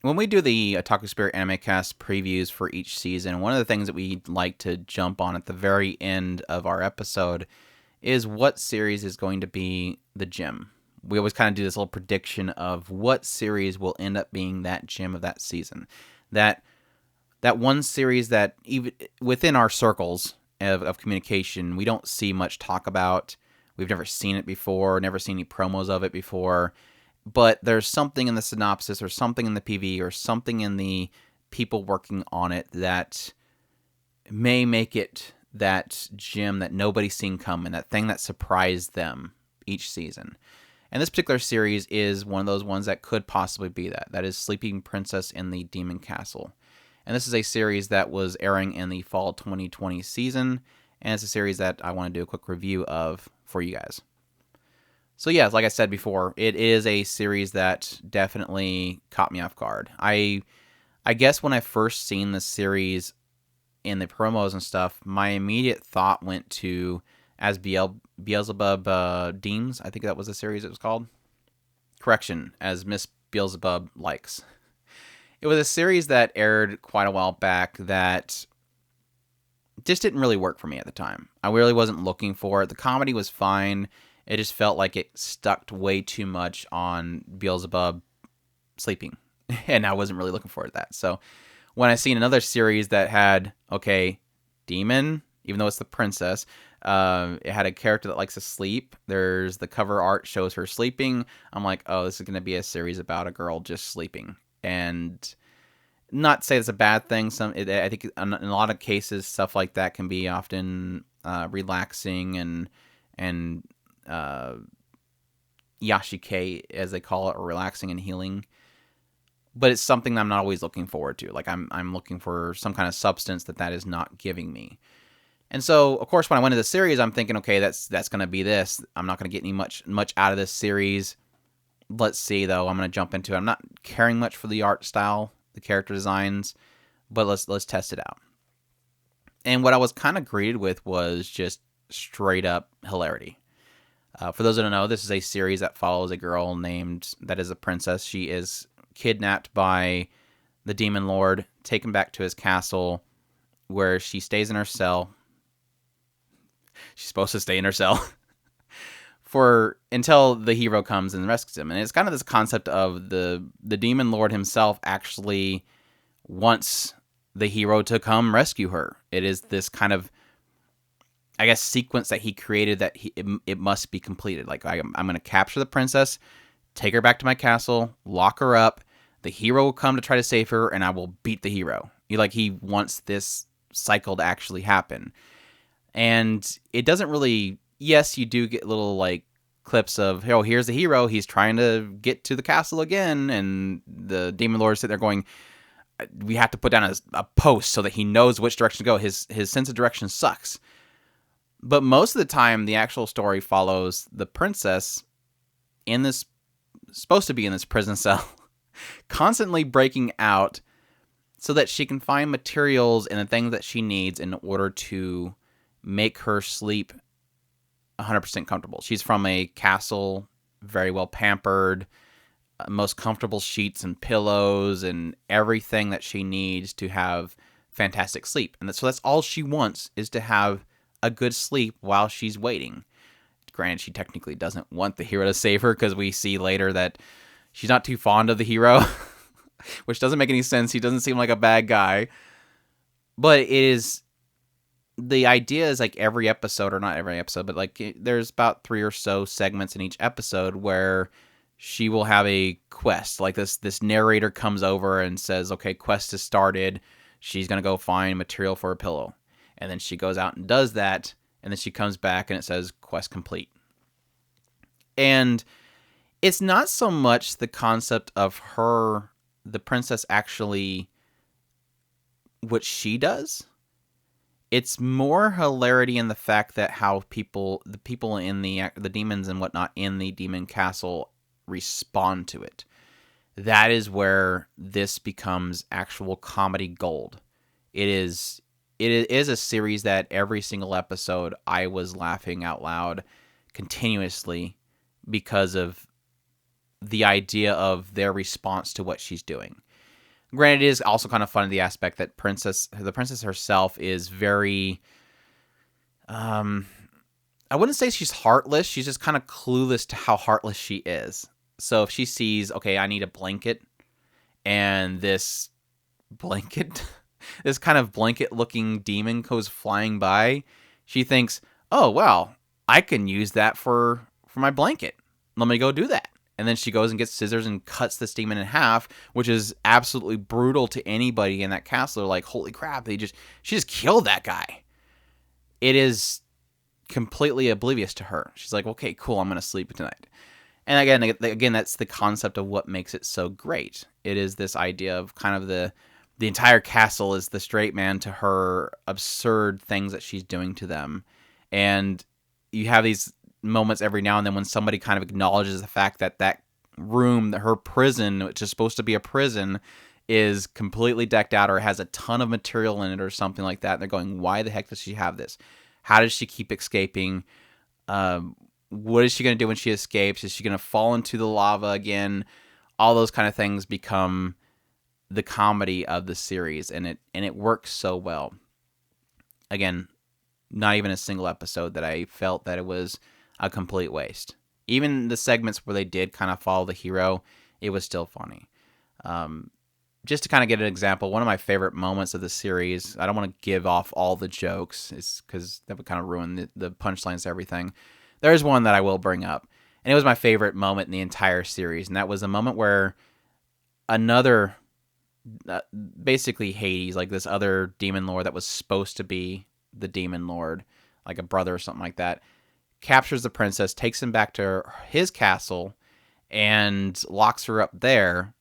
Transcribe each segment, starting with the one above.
when we do the Otaku Spirit Anime Cast previews for each season, one of the things that we like to jump on at the very end of our episode is what series is going to be the gem. We always kind of do this little prediction of what series will end up being that gem of that season. That one series that even within our circles of communication, we don't see much talk about. We've never seen it before, never seen any promos of it before. But there's something in the synopsis or something in the PV or something in the people working on it that may make it that gem that nobody's seen coming, that thing that surprised them each season. And this particular series is one of those ones that could possibly be that. That is Sleeping Princess in the Demon Castle. And this is a series that was airing in the fall 2020 season, and it's a series that I want to do a quick review of for you guys. So yeah, like I said before, it is a series that definitely caught me off guard. I guess when I first seen the series in the promos and stuff, my immediate thought went to As Beelzebub Deems. I think that was the series it was called. Correction, As Miss Beelzebub Likes. It was a series that aired quite a while back that just didn't really work for me at the time. I really wasn't looking for it. The comedy was fine. It just felt like it stuck way too much on Beelzebub sleeping. And I wasn't really looking forward to that. So when I seen another series that had, okay, demon, even though it's the princess, it had a character that likes to sleep. There's the cover art shows her sleeping. I'm like, oh, this is going to be a series about a girl just sleeping. And not to say it's a bad thing. I think in a lot of cases, stuff like that can be often relaxing and yashike, as they call it, or relaxing and healing. But it's something that I'm not always looking forward to. Like I'm looking for some kind of substance that is not giving me. And so, of course, when I went into the series, I'm thinking, okay, that's going to be this. I'm not going to get any much out of this series. Let's see, though. I'm going to jump into it. I'm not caring much for the art style, the character designs, but let's test it out. And what I was kind of greeted with was just straight up hilarity. For those that don't know, this is a series that follows a girl that is a princess. She is kidnapped by the demon lord, taken back to his castle, where she stays in her cell. She's supposed to stay in her cell until the hero comes and rescues him. And it's kind of this concept of the demon lord himself actually wants the hero to come rescue her. It is this kind of, I guess, sequence that he created that it must be completed. Like, I'm going to capture the princess, take her back to my castle, lock her up. The hero will come to try to save her, and I will beat the hero. He wants this cycle to actually happen. And it doesn't really... Yes, you do get little, clips of, oh, here's the hero. He's trying to get to the castle again, and the demon lord sit there going, we have to put down a post so that he knows which direction to go. His sense of direction sucks. But most of the time, the actual story follows the princess supposed to be in this prison cell, constantly breaking out so that she can find materials and the things that she needs in order to make her sleep 100% comfortable. She's from a castle, very well pampered, most comfortable sheets and pillows and everything that she needs to have fantastic sleep. And so that's all she wants, is to have a good sleep while she's waiting. Granted, she technically doesn't want the hero to save her, because we see later that she's not too fond of the hero, which doesn't make any sense. He doesn't seem like a bad guy. But the idea is every episode, or not every episode, but there's about 3 or so segments in each episode where she will have a quest. This narrator comes over and says, okay, quest has started. She's going to go find material for a pillow. And then she goes out and does that, and then she comes back and it says quest complete. And it's not so much the concept of the princess, actually what she does. It's more hilarity in the fact that how the people in the demons and whatnot in the demon castle respond to it. That is where this becomes actual comedy gold. It is a series that every single episode I was laughing out loud continuously because of the idea of their response to what she's doing. Granted, it is also kind of fun in the aspect that the princess herself is very, I wouldn't say she's heartless. She's just kind of clueless to how heartless she is. So if she sees, okay, I need a blanket, and this blanket, this kind of blanket-looking demon goes flying by, she thinks, oh, well, I can use that for my blanket. Let me go do that. And then she goes and gets scissors and cuts this demon in half, which is absolutely brutal to anybody in that castle. They're like, holy crap, she just killed that guy. It is completely oblivious to her. She's like, okay, cool, I'm going to sleep tonight. And again, that's the concept of what makes it so great. It is this idea of kind of the entire castle is the straight man to her absurd things that she's doing to them. And you have these moments every now and then when somebody kind of acknowledges the fact that that room, her prison, which is supposed to be a prison, is completely decked out or has a ton of material in it or something like that. And they're going, why the heck does she have this? How does she keep escaping? What is she going to do when she escapes? Is she going to fall into the lava again? All those kind of things become the comedy of the series, and it works so well. Again, not even a single episode that I felt that it was a complete waste. Even the segments where they did kind of follow the hero, it was still funny. Just to kind of get an example, one of my favorite moments of the series, I don't want to give off all the jokes, is because that would kind of ruin the punchlines to everything. There's one that I will bring up, and it was my favorite moment in the entire series, and that was a moment where another, basically Hades, like this other demon lord that was supposed to be the demon lord, like a brother or something like that, captures the princess, takes him back to his castle, and locks her up there.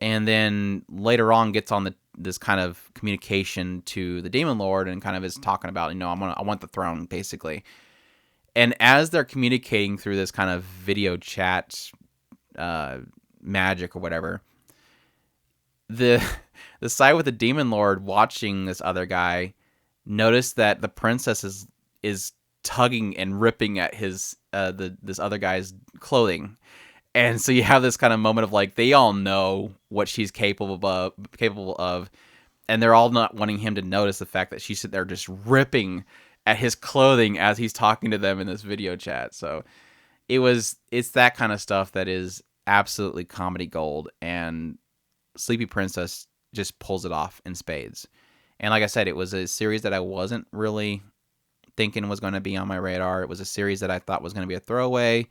And then later on gets on this kind of communication to the demon lord and kind of is talking about, I want the throne, basically. And as they're communicating through this kind of video chat magic or whatever, the side with the demon lord watching this other guy noticed that the princess is tugging and ripping at his this other guy's clothing. And so you have this kind of moment of like, they all know what she's capable of, and they're all not wanting him to notice the fact that she's sitting there just ripping at his clothing as he's talking to them in this video chat. So it's that kind of stuff that is absolutely comedy gold, and Sleepy Princess just pulls it off in spades. And like I said, it was a series that I wasn't really thinking was going to be on my radar. It was a series that I thought was going to be a throwaway,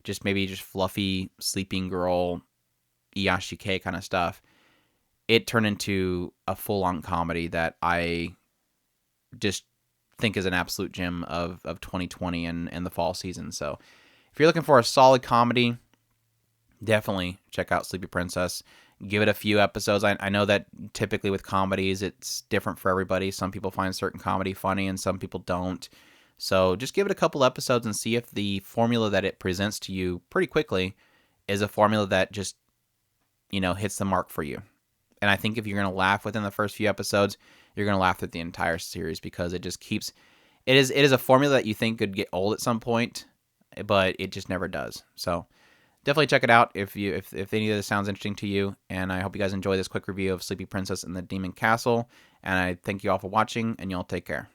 just fluffy sleeping girl Iyashike kind of stuff. It turned into a full-on comedy that I just think is an absolute gem of 2020 and the fall season. So if you're looking for a solid comedy, definitely check out Sleepy Princess. Give it a few episodes. I know that typically with comedies, it's different for everybody. Some people find certain comedy funny and some people don't. So just give it a couple episodes and see if the formula that it presents to you pretty quickly is a formula that just, hits the mark for you. And I think if you're going to laugh within the first few episodes, you're going to laugh at the entire series, because it just keeps, it is a formula that you think could get old at some point, but it just never does. So definitely check it out if any of this sounds interesting to you. And I hope you guys enjoy this quick review of Sleepy Princess and the Demon Castle. And I thank you all for watching, and y'all take care.